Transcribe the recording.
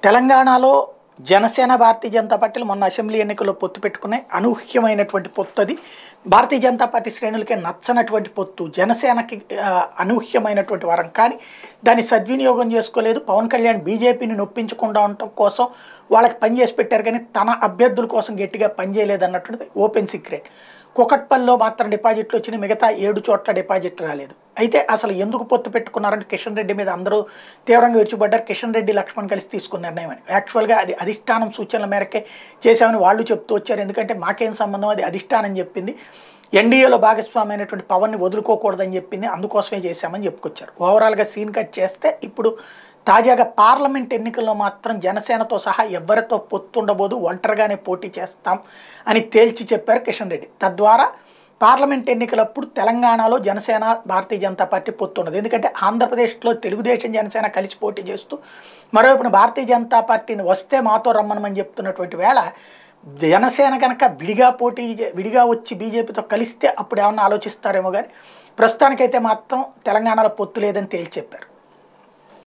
తెలంగాణలో జనసేన భారతీయ జనతా పార్టీలు మొన్న అసెంబ్లీ ఎన్నికల్లో పొత్తు పెట్టుకున్నాయి. అనూహ్యమైనటువంటి పొత్తు అది. భారతీయ జనతా పార్టీ శ్రేణులకే నచ్చనటువంటి పొత్తు. జనసేనకి అనూహ్యమైనటువంటి వరం. కానీ దాన్ని సద్వినియోగం చేసుకోలేదు. పవన్ కళ్యాణ్ బీజేపీని నొప్పించకుండా ఉండటం కోసం వాళ్ళకి పనిచేసి పెట్టారు, కానీ తన అభ్యర్థుల కోసం గట్టిగా పనిచేయలేదు అన్నటువంటిది ఓపెన్ సీక్రెట్. కుకట్పల్లిలో మాత్రం డిపాజిట్లు వచ్చినాయి, మిగతా 7 చోట్ల డిపాజిట్ రాలేదు. అయితే అసలు ఎందుకు పొత్తు పెట్టుకున్నారంటే కిషన్ రెడ్డి మీద అందరూ తీవ్రంగా విరుచుపడ్డారు. కిషన్ రెడ్డి లక్ష్మణ్ కలిసి తీసుకున్న నిర్ణయం అని. యాక్చువల్గా అది అధిష్టానం సూచనల మేరకే చేశామని వాళ్ళు చెప్తూ వచ్చారు. ఎందుకంటే మాకేం సంబంధం, అది అధిష్టానం చెప్పింది. ఎన్డీఏలో భాగస్వామైనటువంటి పవన్ని వదులుకోకూడదని చెప్పింది, అందుకోసమే చేశామని చెప్పుకొచ్చారు. ఓవరాల్గా సీన్ కట్ చేస్తే ఇప్పుడు తాజాగా పార్లమెంట్ ఎన్నికల్లో మాత్రం జనసేనతో సహా ఎవరితో పొత్తుండబోదు, ఒంటరిగానే పోటీ చేస్తాం అని తేల్చి చెప్పారు కిషన్ రెడ్డి. తద్వారా పార్లమెంట్ ఎన్నికలప్పుడు తెలంగాణలో జనసేన భారతీయ జనతా పార్టీ పొత్తుండదు. ఎందుకంటే ఆంధ్రప్రదేశ్లో తెలుగుదేశం జనసేన కలిసి పోటీ చేస్తూ మరోవైపున భారతీయ జనతా పార్టీని వస్తే మాతో రమ్మనమని చెప్తున్నటువంటి వేళ జనసేన కనుక విడిగా వచ్చి బీజేపీతో కలిస్తే అప్పుడు ఏమన్నా ఆలోచిస్తారేమో, కానీ ప్రస్తుతానికైతే మాత్రం తెలంగాణలో పొత్తు లేదని తేల్చి చెప్పారు.